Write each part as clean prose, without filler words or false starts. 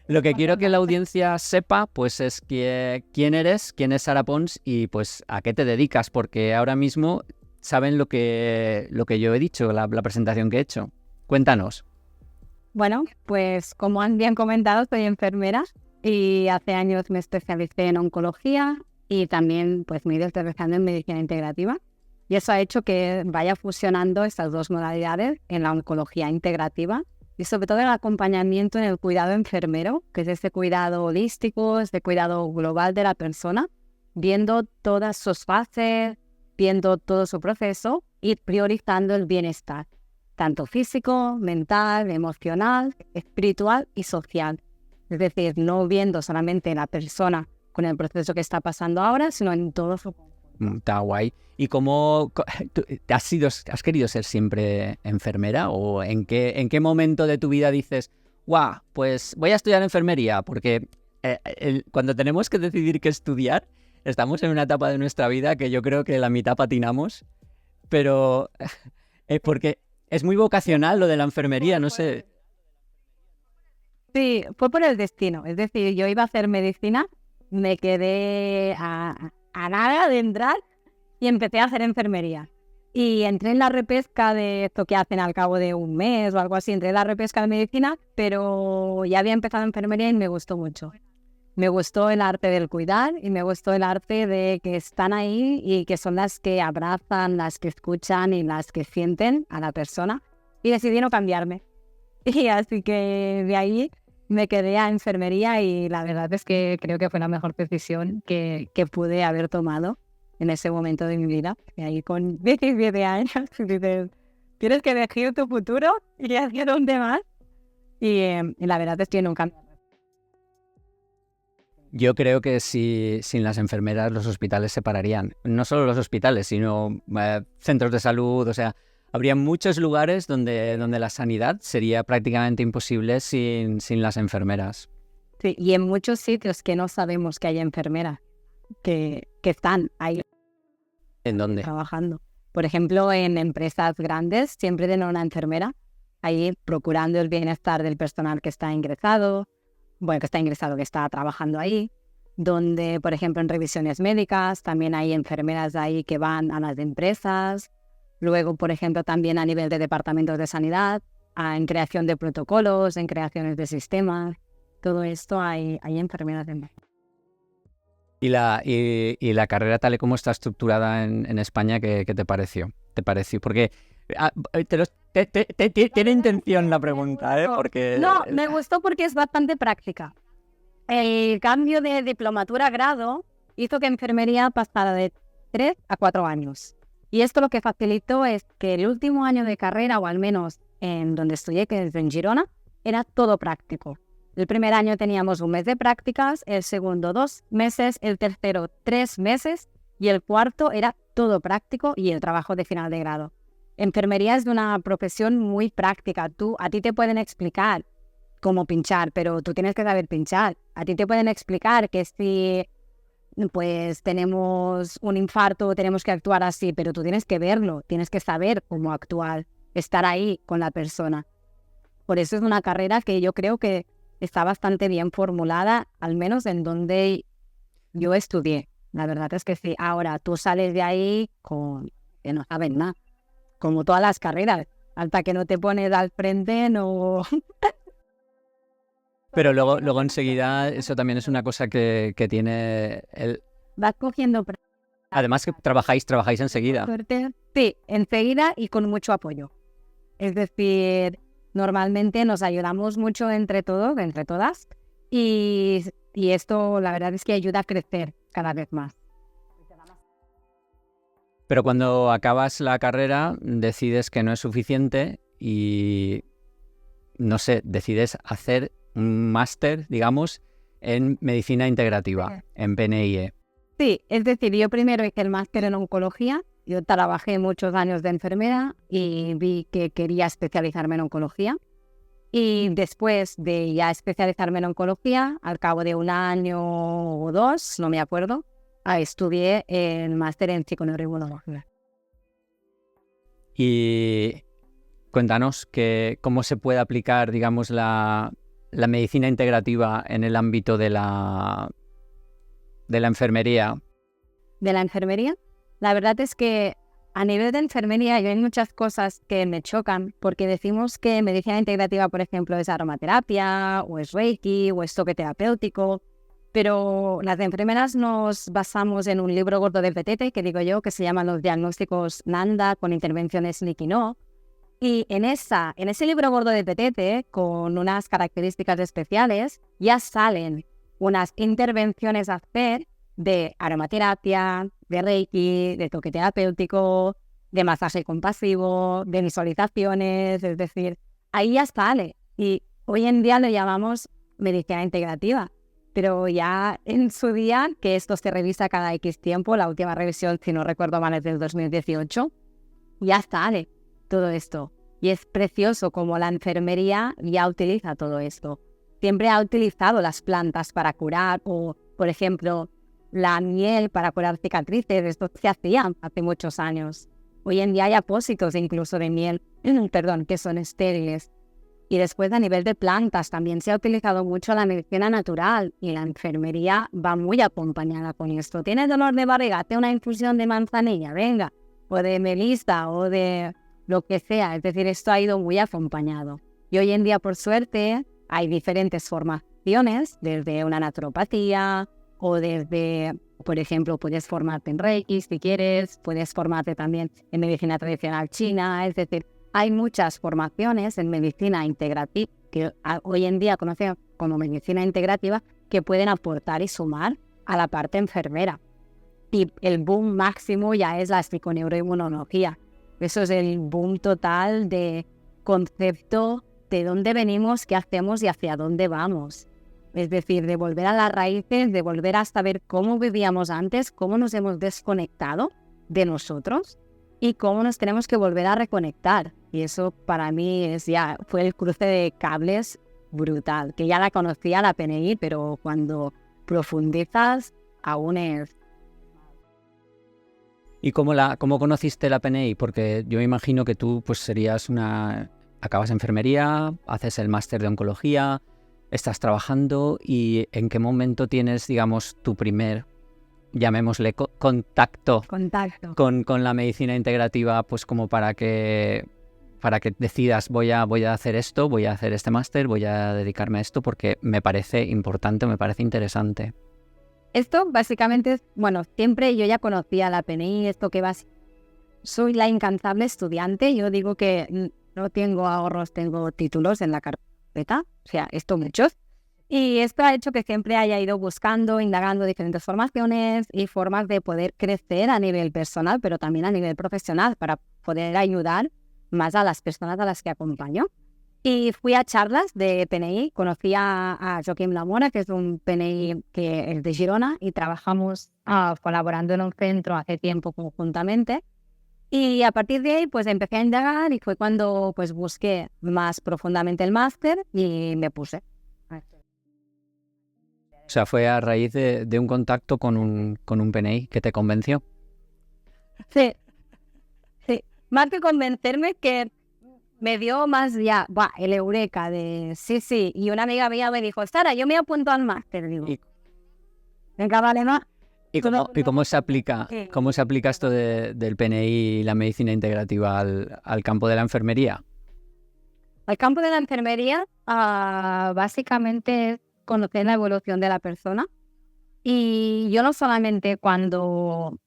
Lo que quiero que la audiencia sepa, pues es que, quién es Sara Pons y pues a qué te dedicas, porque ahora mismo saben lo que yo he dicho, la presentación que he hecho. Cuéntanos. Bueno, pues como han bien comentado, soy enfermera y hace años me especialicé en oncología y también pues me he ido especializando en medicina integrativa. Y eso ha hecho que vaya fusionando estas dos modalidades en la oncología integrativa y sobre todo el acompañamiento en el cuidado enfermero, que es este cuidado holístico, este cuidado global de la persona, viendo todas sus fases, viendo todo su proceso y priorizando el bienestar, tanto físico, mental, emocional, espiritual y social. Es decir, no viendo solamente la persona con el proceso que está pasando ahora, sino en todo su conjunto. Está guay. ¿Y cómo tú has querido ser siempre enfermera? ¿O en qué momento de tu vida dices, guau, pues voy a estudiar enfermería? Porque cuando tenemos que decidir qué estudiar, estamos en una etapa de nuestra vida que yo creo que la mitad patinamos, pero porque es muy vocacional lo de la enfermería, no sé. Sí, fue por el destino. Es decir, yo iba a hacer medicina, me quedé a nada de entrar y empecé a hacer enfermería. Y entré en la repesca de esto que hacen al cabo de un mes o algo así. Entré en la repesca de medicina, pero ya había empezado enfermería y me gustó mucho. Me gustó el arte del cuidar y me gustó el arte de que están ahí y que son las que abrazan, las que escuchan y las que sienten a la persona. Y decidí no cambiarme. Y así que de ahí me quedé a enfermería y la verdad es que creo que fue la mejor decisión que pude haber tomado en ese momento de mi vida. Y ahí con 17 años dices, tienes que elegir tu futuro y hacia dónde vas. Y la verdad es que nunca. Yo creo que si sin las enfermeras los hospitales se pararían. No solo los hospitales, sino centros de salud. O sea, habría muchos lugares donde la sanidad sería prácticamente imposible sin las enfermeras. Sí, y en muchos sitios que no sabemos que hay enfermeras que están ahí ¿En dónde? trabajando. Por ejemplo, en empresas grandes siempre tienen una enfermera ahí procurando el bienestar del personal que está ingresado, que está trabajando ahí, donde, por ejemplo, en revisiones médicas también hay enfermeras ahí que van a las empresas. Luego, por ejemplo, también a nivel de departamentos de sanidad, en creación de protocolos, en creaciones de sistemas. Todo esto hay enfermeras en. Y la carrera tal y como está estructurada en España, ¿qué te pareció? ¿Te pareció? Porque tiene intención la pregunta, ¿eh? Porque No, me gustó porque es bastante práctica. El cambio de diplomatura a grado hizo que enfermería pasara de 3 a 4 años. Y esto lo que facilitó es que el último año de carrera, o al menos en donde estudié, que es en Girona, era todo práctico. El primer año teníamos un mes de prácticas, el segundo 2 meses, el tercero 3 meses y el cuarto era todo práctico y el trabajo de final de grado. Enfermería es una profesión muy práctica. A ti te pueden explicar cómo pinchar, pero tú tienes que saber pinchar. A ti te pueden explicar que si pues tenemos un infarto tenemos que actuar así, pero tú tienes que verlo, tienes que saber cómo actuar, estar ahí con la persona. Por eso es una carrera que yo creo que está bastante bien formulada, al menos en donde yo estudié. La verdad es que sí. Ahora tú sales de ahí con que no sabes nada, como todas las carreras. Hasta que no te pones al frente, no. pero luego enseguida eso también es una cosa que tiene Vas cogiendo además que trabajáis enseguida. suerte. Sí, enseguida y con mucho apoyo. Es decir, normalmente nos ayudamos mucho entre todos, entre todas, y esto la verdad es que ayuda a crecer cada vez más. Pero cuando acabas la carrera decides que no es suficiente y, no sé, decides hacer un máster, digamos, en medicina integrativa, en PNIE. Sí, es decir, yo primero hice el máster en oncología. Yo trabajé muchos años de enfermera y vi que quería especializarme en oncología. Y después de ya especializarme en oncología, al cabo de un año o 2, no me acuerdo, estudié el máster en psiconeuroinmunología. Y cuéntanos cómo se puede aplicar, digamos, la la medicina integrativa en el ámbito de la enfermería? De la enfermería, la verdad es que a nivel de enfermería yo hay muchas cosas que me chocan, porque decimos que medicina integrativa, por ejemplo, es aromaterapia, o es reiki, o es toque terapéutico, pero las enfermeras nos basamos en un libro gordo de Petete, que digo yo, que se llama Los diagnósticos Nanda con intervenciones Nikino. Y en ese libro gordo de Petete, con unas características especiales, ya salen unas intervenciones a hacer de aromaterapia, de reiki, de toque terapéutico, de masaje compasivo, de visualizaciones, es decir, ahí ya sale. Y hoy en día lo llamamos medicina integrativa, pero ya en su día, que esto se revisa cada X tiempo, la última revisión, si no recuerdo mal, es del 2018, ya sale todo esto. Y es precioso como la enfermería ya utiliza todo esto. Siempre ha utilizado las plantas para curar, o, por ejemplo, la miel para curar cicatrices. Esto se hacía hace muchos años. Hoy en día hay apósitos incluso de miel, que son estériles. Y después a nivel de plantas también se ha utilizado mucho la medicina natural y la enfermería va muy acompañada con esto. ¿Tienes dolor de barriga? Hazte una infusión de manzanilla, venga, o de melisa o de lo que sea. Es decir, esto ha ido muy acompañado. Y hoy en día, por suerte, hay diferentes formaciones, desde una naturopatía o desde, por ejemplo, puedes formarte en Reiki si quieres, puedes formarte también en medicina tradicional china, es decir, hay muchas formaciones en medicina integrativa, que hoy en día conocemos como medicina integrativa, que pueden aportar y sumar a la parte enfermera. Y el boom máximo ya es la psiconeuroinmunología. Eso es el boom total de concepto de dónde venimos, qué hacemos y hacia dónde vamos. Es decir, de volver a las raíces, de volver a saber cómo vivíamos antes, cómo nos hemos desconectado de nosotros y cómo nos tenemos que volver a reconectar. Y eso para mí fue el cruce de cables brutal, que ya la conocía la PNI, pero cuando profundizas aún es... ¿Y cómo conociste la PNI? Porque yo me imagino que tú pues acabas enfermería, haces el máster de oncología, estás trabajando, y ¿en qué momento tienes, digamos, tu primer, llamémosle, contacto con la medicina integrativa, pues como para que decidas voy a hacer esto, voy a hacer este máster, voy a dedicarme a esto porque me parece importante, me parece interesante? Esto básicamente es, siempre yo ya conocía la PNI, soy la incansable estudiante, yo digo que no tengo ahorros, tengo títulos en la carpeta, o sea, esto muchos. Y esto ha hecho que siempre haya ido buscando, indagando diferentes formaciones y formas de poder crecer a nivel personal, pero también a nivel profesional, para poder ayudar más a las personas a las que acompaño. Y fui a charlas de PNI, conocí a Joaquim Lamora, que es un PNI que es de Girona, y trabajamos colaborando en un centro hace tiempo conjuntamente. Y a partir de ahí pues empecé a indagar y fue cuando pues busqué más profundamente el máster y me puse. O sea, fue a raíz de un contacto con un PNI que te convenció. Sí. Más que convencerme, que me dio más ya, el eureka de sí. Y una amiga mía me dijo, Sara, yo me apunto al máster. Digo, venga, vale, más. ¿Y cómo se aplica esto del PNI y la medicina integrativa al campo de la enfermería? Al campo de la enfermería, básicamente es conocer la evolución de la persona. Y yo no solamente cuando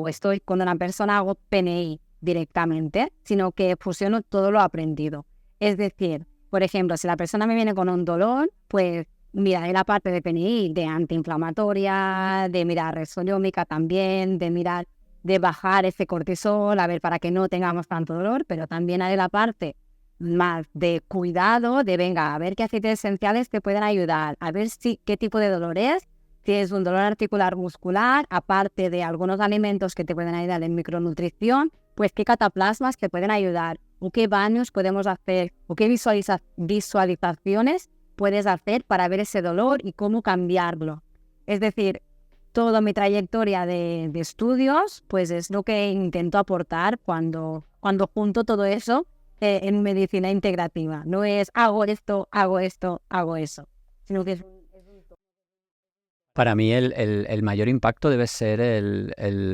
estoy con una persona hago PNI directamente, sino que fusiono todo lo aprendido. Es decir, por ejemplo, si la persona me viene con un dolor, pues miraré la parte de PNI, de antiinflamatoria, de mirar resoliómica también, de bajar ese cortisol, a ver, para que no tengamos tanto dolor, pero también haré la parte más de cuidado, de venga, a ver qué aceites esenciales te pueden ayudar, a ver qué tipo de dolor es, si es un dolor articular muscular, aparte de algunos alimentos que te pueden ayudar en micronutrición, pues qué cataplasmas te pueden ayudar, o qué baños podemos hacer, o qué visualizaciones puedes hacer para ver ese dolor y cómo cambiarlo. Es decir, toda mi trayectoria de estudios, pues es lo que intento aportar cuando junto todo eso en medicina integrativa. No es hago esto, hago esto, hago eso, sino que es Para mí el mayor impacto debe ser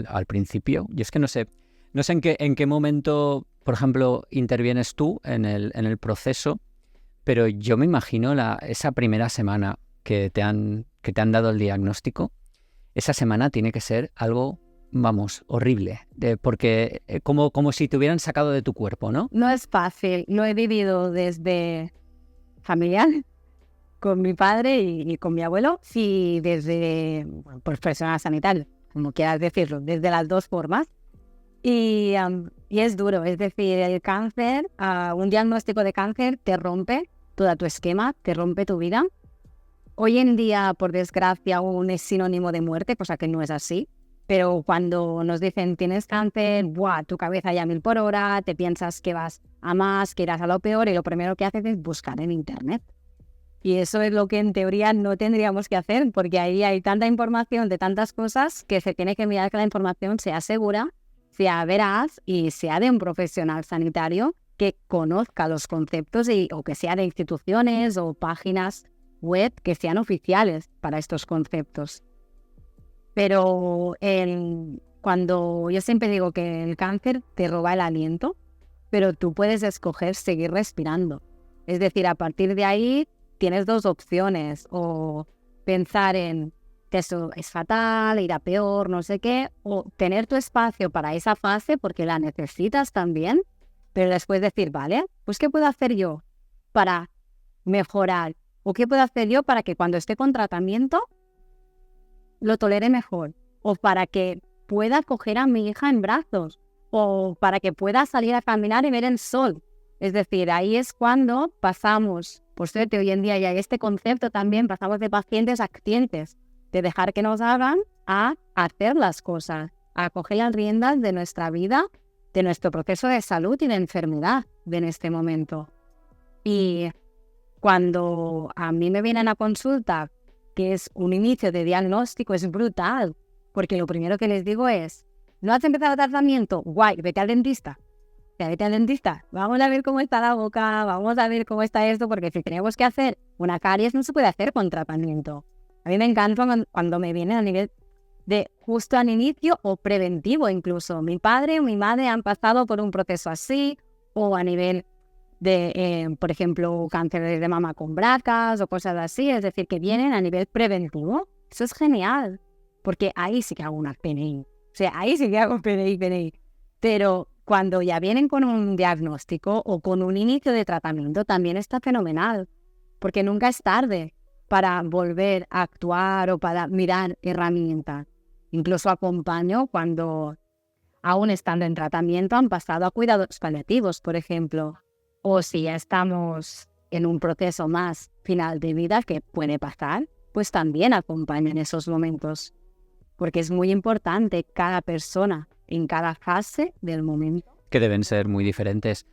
al principio. Yo es que no sé en qué momento, por ejemplo, intervienes tú en el proceso, pero yo me imagino esa primera semana que te han dado el diagnóstico. Esa semana tiene que ser algo, vamos, horrible, porque como si te hubieran sacado de tu cuerpo, ¿no? No es fácil. Lo he vivido desde familiar, con mi padre y con mi abuelo, y desde pues, personal sanitario, como quieras decirlo, desde las dos formas. Y es duro, es decir, el cáncer, un diagnóstico de cáncer te rompe todo tu esquema, te rompe tu vida. Hoy en día, por desgracia, aún es sinónimo de muerte, cosa que no es así. Pero cuando nos dicen tienes cáncer, ¡buah!, tu cabeza ya 1000 por hora, te piensas que vas a más, que irás a lo peor y lo primero que haces es buscar en internet. Y eso es lo que en teoría no tendríamos que hacer, porque ahí hay tanta información de tantas cosas que se tiene que mirar que la información sea segura, sea veraz y sea de un profesional sanitario que conozca los conceptos o que sea de instituciones o páginas web que sean oficiales para estos conceptos. Pero cuando yo siempre digo que el cáncer te roba el aliento, pero tú puedes escoger seguir respirando. Es decir, a partir de ahí tienes dos opciones, o pensar en que eso es fatal, ir a peor, no sé qué, o tener tu espacio para esa fase porque la necesitas también, pero después decir, vale, pues ¿qué puedo hacer yo para mejorar? ¿O qué puedo hacer yo para que cuando esté con tratamiento lo tolere mejor? O para que pueda coger a mi hija en brazos, o para que pueda salir a caminar y ver el sol. Es decir, ahí es cuando pasamos, por suerte hoy en día ya hay este concepto también, pasamos de pacientes a clientes, de dejar que nos hagan a hacer las cosas, a coger las riendas de nuestra vida, de nuestro proceso de salud y de enfermedad en este momento. Y cuando a mí me vienen a consulta, que es un inicio de diagnóstico, es brutal, porque lo primero que les digo es, ¿no has empezado el tratamiento? Guay, vete al dentista. Vete al dentista, vamos a ver cómo está la boca, vamos a ver cómo está esto, porque si tenemos que hacer una caries no se puede hacer con tratamiento. A mí me encanta cuando me vienen a nivel de justo al inicio o preventivo incluso. Mi padre o mi madre han pasado por un proceso así, o a nivel de, por ejemplo, cáncer de mama con bracas o cosas así, es decir, que vienen a nivel preventivo. Eso es genial, porque ahí sí que hago una PNI. O sea, ahí sí que hago PNI. Pero cuando ya vienen con un diagnóstico o con un inicio de tratamiento también está fenomenal, porque nunca es tarde para volver a actuar o para mirar herramientas. Incluso acompaño cuando, aún estando en tratamiento, han pasado a cuidados paliativos, por ejemplo. O si ya estamos en un proceso más final de vida, que puede pasar, pues también acompaño en esos momentos. Porque es muy importante cada persona en cada fase del momento. Que deben ser muy diferentes.